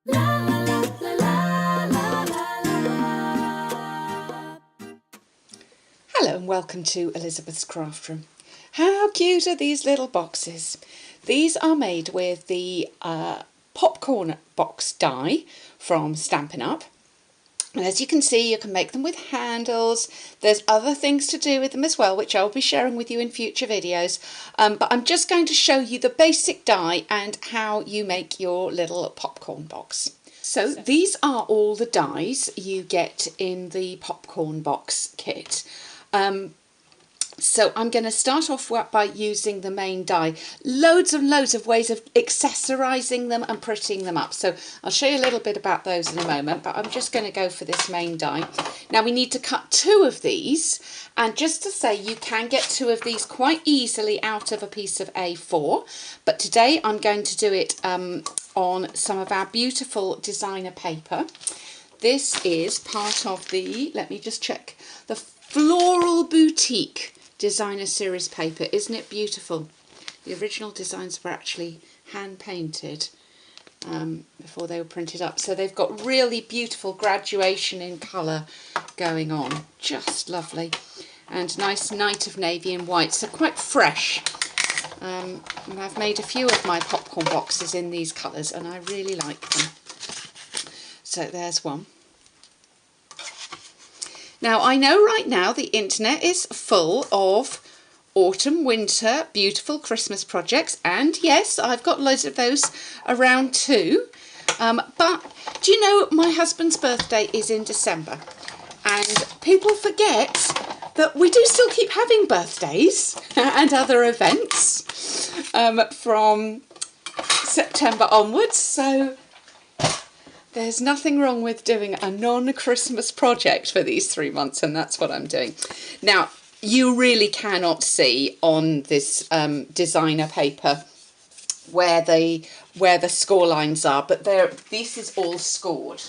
Hello and welcome to Elizabeth's Craft Room. How cute are these little boxes? These are made with the popcorn box die from Stampin Up. And as you can see, you can make them with handles. There's other things to do with them as well, which I'll be sharing with you in future videos. But I'm just going to show you the basic die and how you make your little popcorn box. So these are all the dies you get in the popcorn box kit. So I'm going to start off by using the main die. Loads and loads of ways of accessorising them and prettying them up. So I'll show you a little bit about those in a moment, but I'm just going to go for this main die. Now we need to cut 2 of these, and just to say, you can get 2 of these quite easily out of a piece of A4, but today I'm going to do it on some of our beautiful designer paper. This is part of the, let me just check, the Floral Boutique designer series paper. Isn't it beautiful? The original designs were actually hand painted before they were printed up, so they've got really beautiful graduation in colour going on, just lovely, and nice night of navy and white, so quite fresh. And I've made a few of my popcorn boxes in these colours and I really like them. So there's one. Now, I know right now the internet is full of autumn, winter, beautiful Christmas projects, and yes, I've got loads of those around too. But do you know my husband's birthday is in December, and people forget that we do still keep having birthdays and other events from September onwards, so there's nothing wrong with doing a non-Christmas project for these 3 months, and that's what I'm doing. Now, you really cannot see on this designer paper where the score lines are, but this is all scored.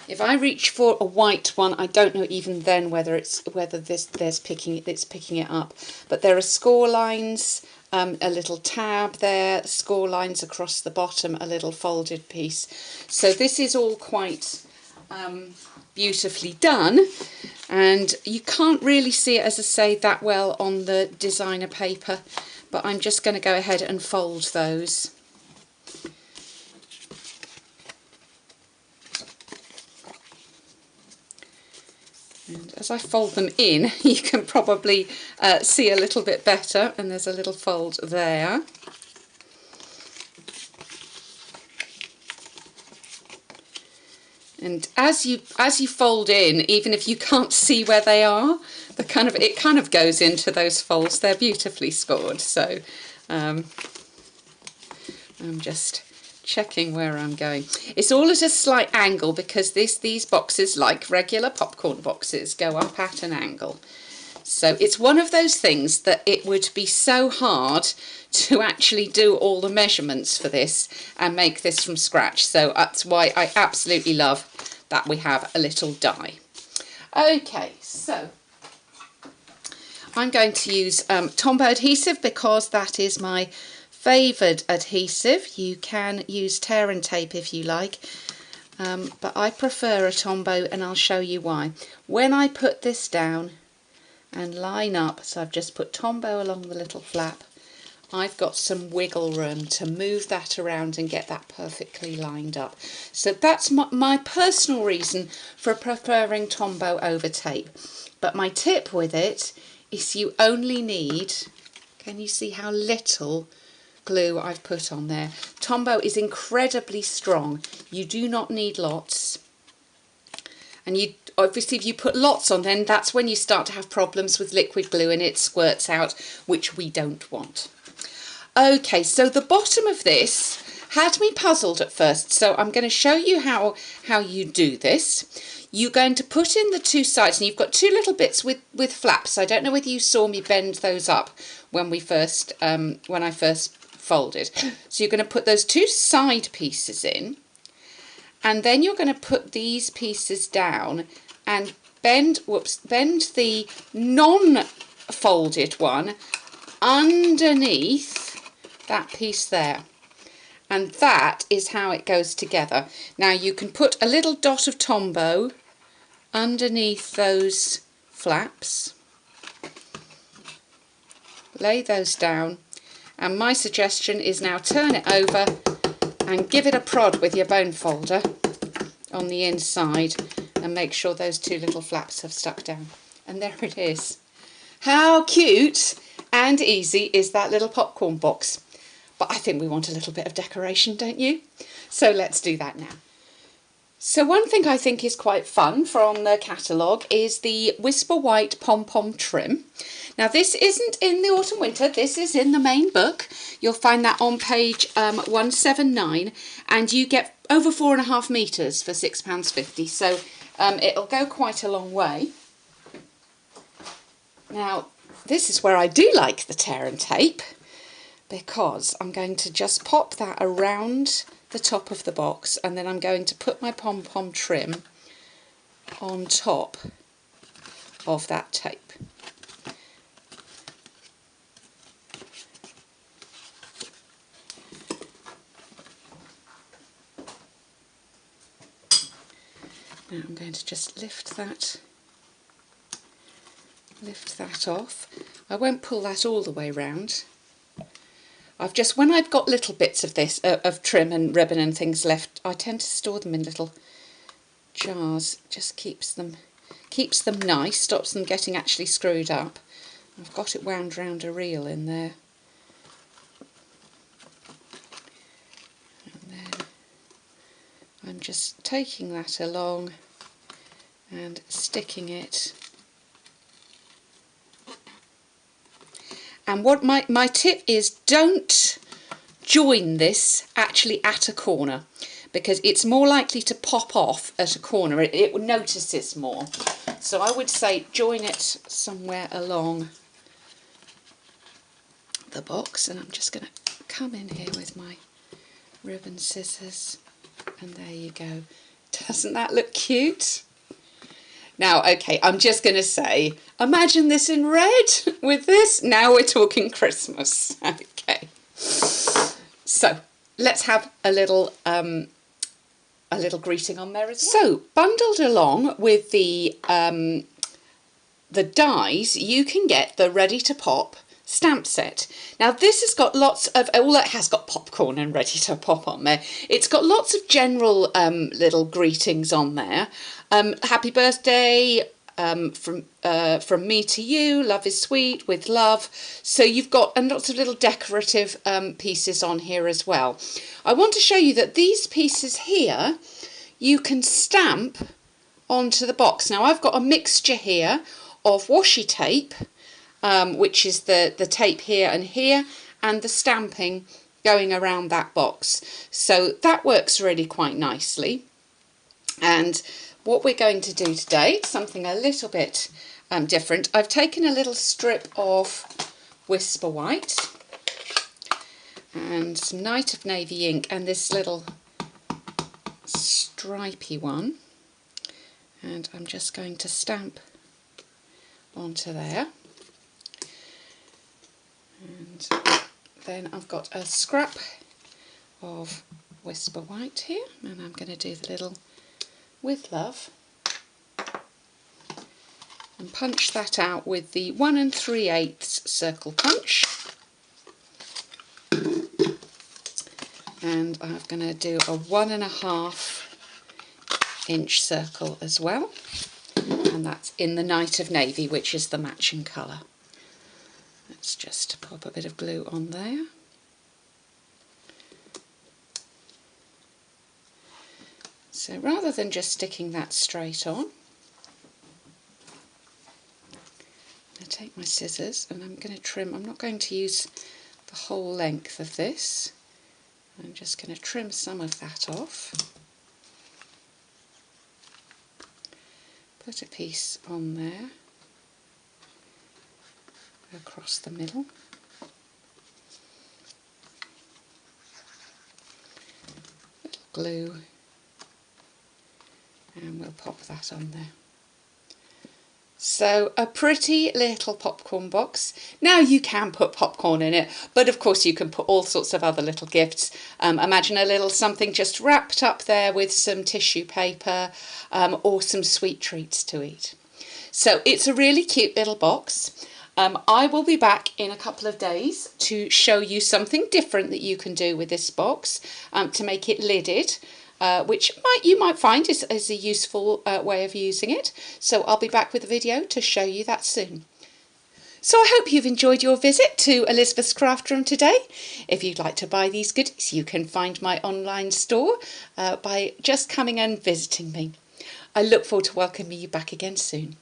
If I reach for a white one, I don't know even then whether it's picking it up. But there are score lines. A little tab there, score lines across the bottom, a little folded piece. So this is all quite beautifully done, and you can't really see it, as I say, that well on the designer paper, but I'm just going to go ahead and fold those. And as I fold them in, you can probably see a little bit better, and there's a little fold there. And as you fold in, even if you can't see where they are, it kind of goes into those folds. They're beautifully scored. So I'm just checking where I'm going. It's all at a slight angle because these boxes, like regular popcorn boxes, go up at an angle. So it's one of those things that it would be so hard to actually do all the measurements for this and make this from scratch. So that's why I absolutely love that we have a little die. Okay, so I'm going to use Tombow adhesive because that is my favoured adhesive. You can use tear and tape if you like, but I prefer a Tombow, and I'll show you why. When I put this down and line up, so I've just put Tombow along the little flap, I've got some wiggle room to move that around and get that perfectly lined up. So that's my personal reason for preferring Tombow over tape. But my tip with it is you only need, can you see how little glue I've put on there? Tombow is incredibly strong. You do not need lots. And you obviously, if you put lots on, then that's when you start to have problems with liquid glue and it squirts out, which we don't want. Okay, so the bottom of this had me puzzled at first, so I'm going to show you how you do this. You're going to put in the 2 sides, and you've got 2 little bits with flaps. I don't know whether you saw me bend those up when I first folded. So you're going to put those 2 side pieces in, and then you're going to put these pieces down and bend the non-folded one underneath that piece there. And that is how it goes together. Now you can put a little dot of Tombow underneath those flaps, lay those down, and my suggestion is now turn it over and give it a prod with your bone folder on the inside and make sure those two little flaps have stuck down. And there it is. How cute and easy is that little popcorn box? But I think we want a little bit of decoration, don't you? So let's do that now. So one thing I think is quite fun from the catalogue is the Whisper White pom-pom trim. Now this isn't in the autumn winter, this is in the main book. You'll find that on page 179, and you get over 4.5 metres for £6.50, so it'll go quite a long way. Now this is where I do like the tear and tape, because I'm going to just pop that around the top of the box, and then I'm going to put my pom-pom trim on top of that tape. Now I'm going to just lift that off. I won't pull that all the way round. When I've got little bits of this, of trim and ribbon and things left, I tend to store them in little jars. Just keeps them nice, stops them getting actually screwed up. I've got it wound round a reel in there. And then I'm just taking that along and sticking it. And what my tip is, don't join this actually at a corner, because it's more likely to pop off at a corner. It notices more. So I would say join it somewhere along the box, and I'm just going to come in here with my ribbon scissors, and there you go. Doesn't that look cute? Now, okay, I'm just going to say, imagine this in red with this. Now we're talking Christmas. Okay. So let's have a little greeting on there as well. So bundled along with the dies, you can get the Ready to Pop stamp set. Now this has got lots of, well, it has got popcorn and Ready to Pop on there. It's got lots of general little greetings on there. Happy birthday from me to you, love is sweet, with love. So you've got lots of little decorative pieces on here as well. I want to show you that these pieces here you can stamp onto the box. Now I've got a mixture here of washi tape, which is the tape here, and the stamping going around that box. So that works really quite nicely. And what we're going to do today, something a little bit different. I've taken a little strip of Whisper White and some Night of Navy ink and this little stripy one, and I'm just going to stamp onto there. And then I've got a scrap of Whisper White here, and I'm going to do the little with love and punch that out with the 1 3/8 circle punch. And I'm going to do a 1.5 inch circle as well, and that's in the Night of Navy, which is the matching colour. Let's just pop a bit of glue on there. So rather than just sticking that straight on, I'm going to take my scissors and I'm going to trim. I'm not going to use the whole length of this. I'm just going to trim some of that off. Put a piece on there across the middle. Little glue. And we'll pop that on there. So a pretty little popcorn box. Now you can put popcorn in it, but of course you can put all sorts of other little gifts. Imagine a little something just wrapped up there with some tissue paper or some sweet treats to eat. So it's a really cute little box. I will be back in a couple of days to show you something different that you can do with this box to make it lidded. Which you might find is a useful way of using it. So I'll be back with a video to show you that soon. So I hope you've enjoyed your visit to Elizabeth's Craft Room today. If you'd like to buy these goodies, you can find my online store by just coming and visiting me. I look forward to welcoming you back again soon.